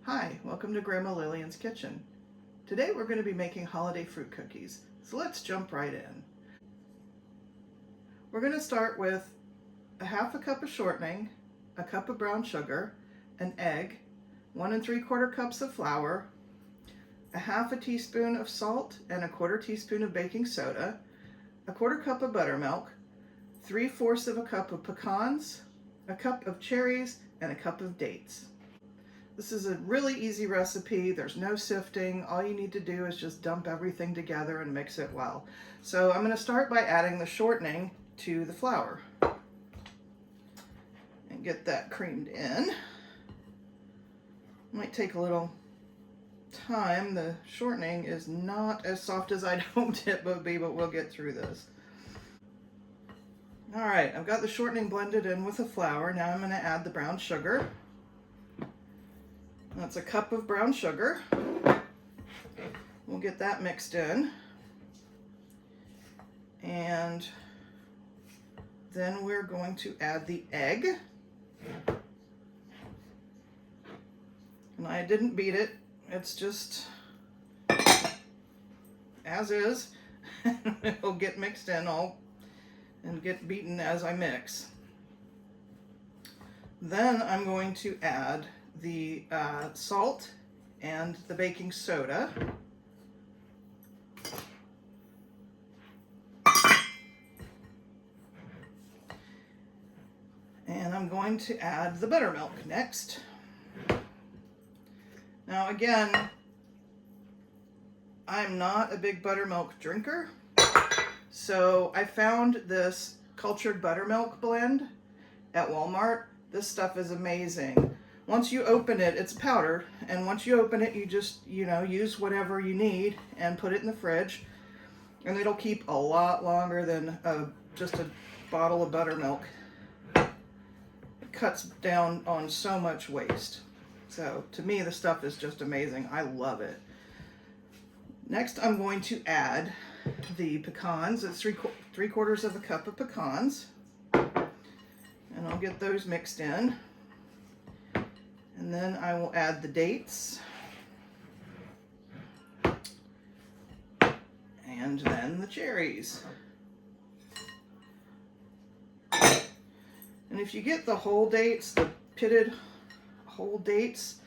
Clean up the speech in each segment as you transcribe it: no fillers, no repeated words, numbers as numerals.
Hi, welcome to Grandma Lillian's Kitchen. Today we're going to be making holiday fruit cookies, so let's jump right in. We're going to start with a half a cup of shortening, a cup of brown sugar, an egg, 1 3/4 cups of flour, a half a teaspoon of salt and a 1/4 teaspoon of baking soda, a 1/4 cup of buttermilk, 3/4 of a cup of pecans, a cup of cherries, and a cup of dates. This is a really easy recipe. There's no sifting. All you need to do is just dump everything together and mix it well. So I'm going to start by adding the shortening to the flour and get that creamed in. Might take a little time. The shortening is not as soft as I'd hoped it would be, but we'll get through this. All right, I've got the shortening blended in with the flour. Now I'm going to add the brown sugar. That's a cup of brown sugar. We'll get that mixed in. And then we're going to add the egg. And I didn't beat it. It's just as is. It'll get mixed in all and get beaten as I mix. Then I'm going to add the salt and the baking soda. And I'm going to add the buttermilk next. Now again, I'm not a big buttermilk drinker, so I found this cultured buttermilk blend at Walmart. This stuff is amazing. Once you open it, it's powder, and once you open it, you just, use whatever you need and put it in the fridge, and it'll keep a lot longer than just a bottle of buttermilk. It cuts down on so much waste. So to me, the stuff is just amazing. I love it. Next, I'm going to add the pecans. It's 3/4 of a cup of pecans, and I'll get those mixed in. And then I will add the dates. And then the cherries. And if you get the whole dates, the pitted whole dates,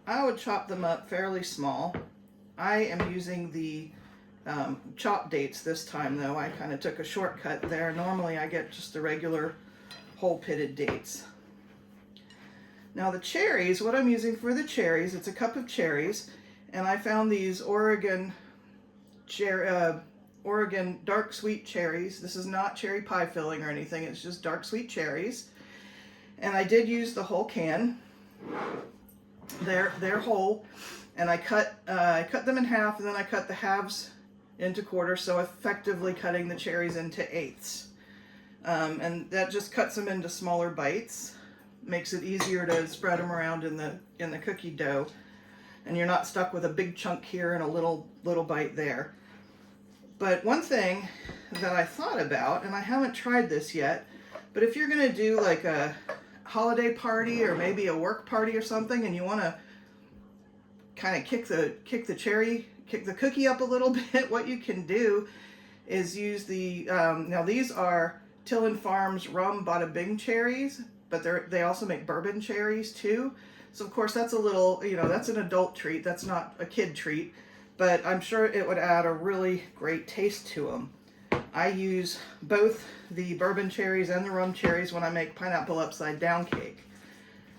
I would chop them up fairly small. I am using the chopped dates this time though. I kind of took a shortcut there. Normally I get just the regular whole pitted dates. Now the cherries, what I'm using for the cherries, it's a cup of cherries, and I found these Oregon dark sweet cherries. This is not cherry pie filling or anything, it's just dark sweet cherries. And I did use the whole can. They're whole, and I cut them in half, and then I cut the halves into quarters, so effectively cutting the cherries into eighths. And that just cuts them into smaller bites. Makes it easier to spread them around in the cookie dough, and you're not stuck with a big chunk here and a little bite there. But one thing that I thought about, and I haven't tried this yet, but if you're gonna do like a holiday party or maybe a work party or something, and you want to kind of kick the cookie up a little bit, what you can do is use the now these are Tillin Farms Rum Bada Bing cherries, but they also make bourbon cherries too. So of course that's a little, that's an adult treat. That's not a kid treat, but I'm sure it would add a really great taste to them. I use both the bourbon cherries and the rum cherries when I make pineapple upside down cake.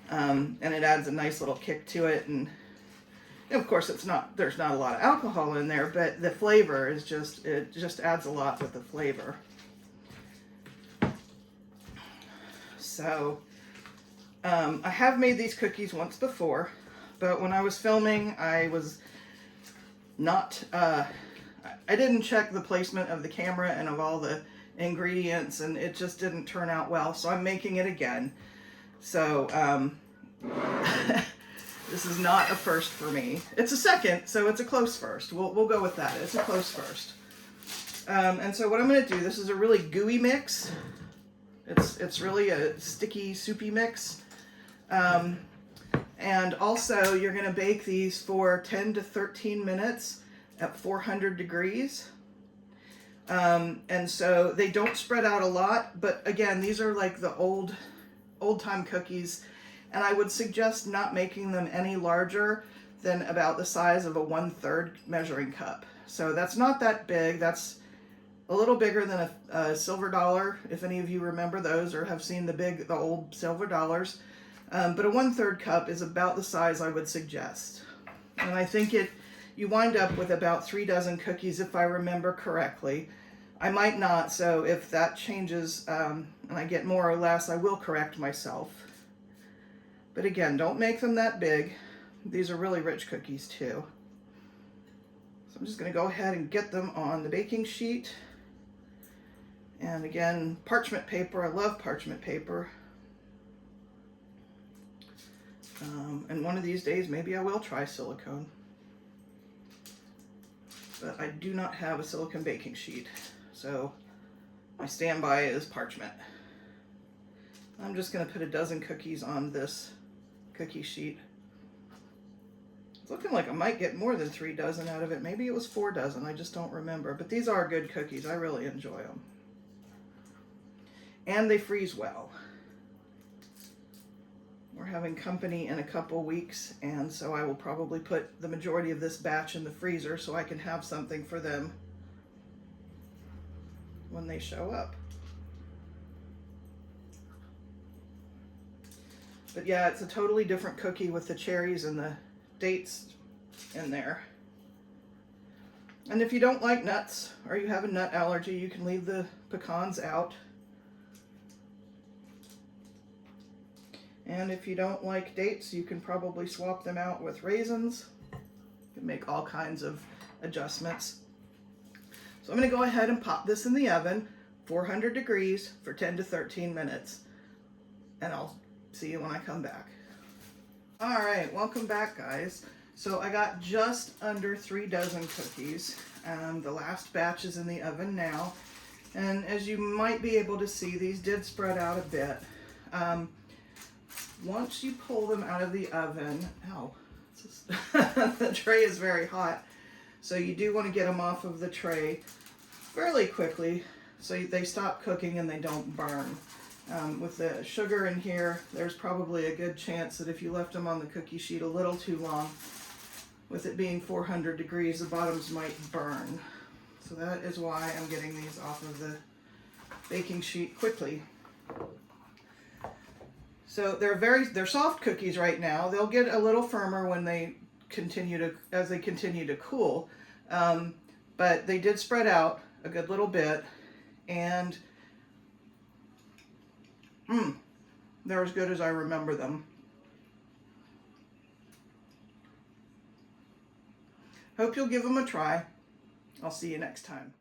And it adds a nice little kick to it. And of course there's not a lot of alcohol in there, but the flavor is it just adds a lot with the flavor. So I have made these cookies once before, but when I was filming, I was not, I didn't check the placement of the camera and of all the ingredients, and it just didn't turn out well, so I'm making it again. So this is not a first for me. It's a second, so it's a close first. We'll go with that. It's a close first. And so what I'm going to do, this is a really gooey mix. It's really a sticky, soupy mix. And also you're gonna bake these for 10 to 13 minutes at 400 degrees. And so they don't spread out a lot, but again, these are like the old time cookies, and I would suggest not making them any larger than about the size of a 1/3 measuring cup. So that's not that big. That's a little bigger than a silver dollar, if any of you remember those or have seen the old silver dollars. But a 1/3 cup is about the size I would suggest. And I think you wind up with about 3 dozen cookies if I remember correctly. I might not, so if that changes and I get more or less, I will correct myself. But again, don't make them that big. These are really rich cookies too. So I'm just going to go ahead and get them on the baking sheet. And again, parchment paper. I love parchment paper. And one of these days, maybe I will try silicone. But I do not have a silicone baking sheet. So my standby is parchment. I'm just going to put a dozen cookies on this cookie sheet. It's looking like I might get more than 3 dozen out of it. Maybe it was 4 dozen. I just don't remember. But these are good cookies. I really enjoy them. And they freeze well. We're having company in a couple weeks, and so I will probably put the majority of this batch in the freezer so I can have something for them when they show up. But yeah, it's a totally different cookie with the cherries and the dates in there. And if you don't like nuts or you have a nut allergy, you can leave the pecans out. And if you don't like dates, you can probably swap them out with raisins. You can make all kinds of adjustments. So I'm going to go ahead and pop this in the oven, 400 degrees for 10 to 13 minutes. And I'll see you when I come back. All right, welcome back, guys. So I got just under 3 dozen cookies. The last batch is in the oven now. And as you might be able to see, these did spread out a bit. Once you pull them out of the oven, the tray is very hot. So you do want to get them off of the tray fairly quickly so they stop cooking and they don't burn. With the sugar in here, there's probably a good chance that if you left them on the cookie sheet a little too long, with it being 400 degrees, the bottoms might burn. So that is why I'm getting these off of the baking sheet quickly. So they're soft cookies right now. They'll get a little firmer when as they continue to cool. But they did spread out a good little bit, and they're as good as I remember them. Hope you'll give them a try. I'll see you next time.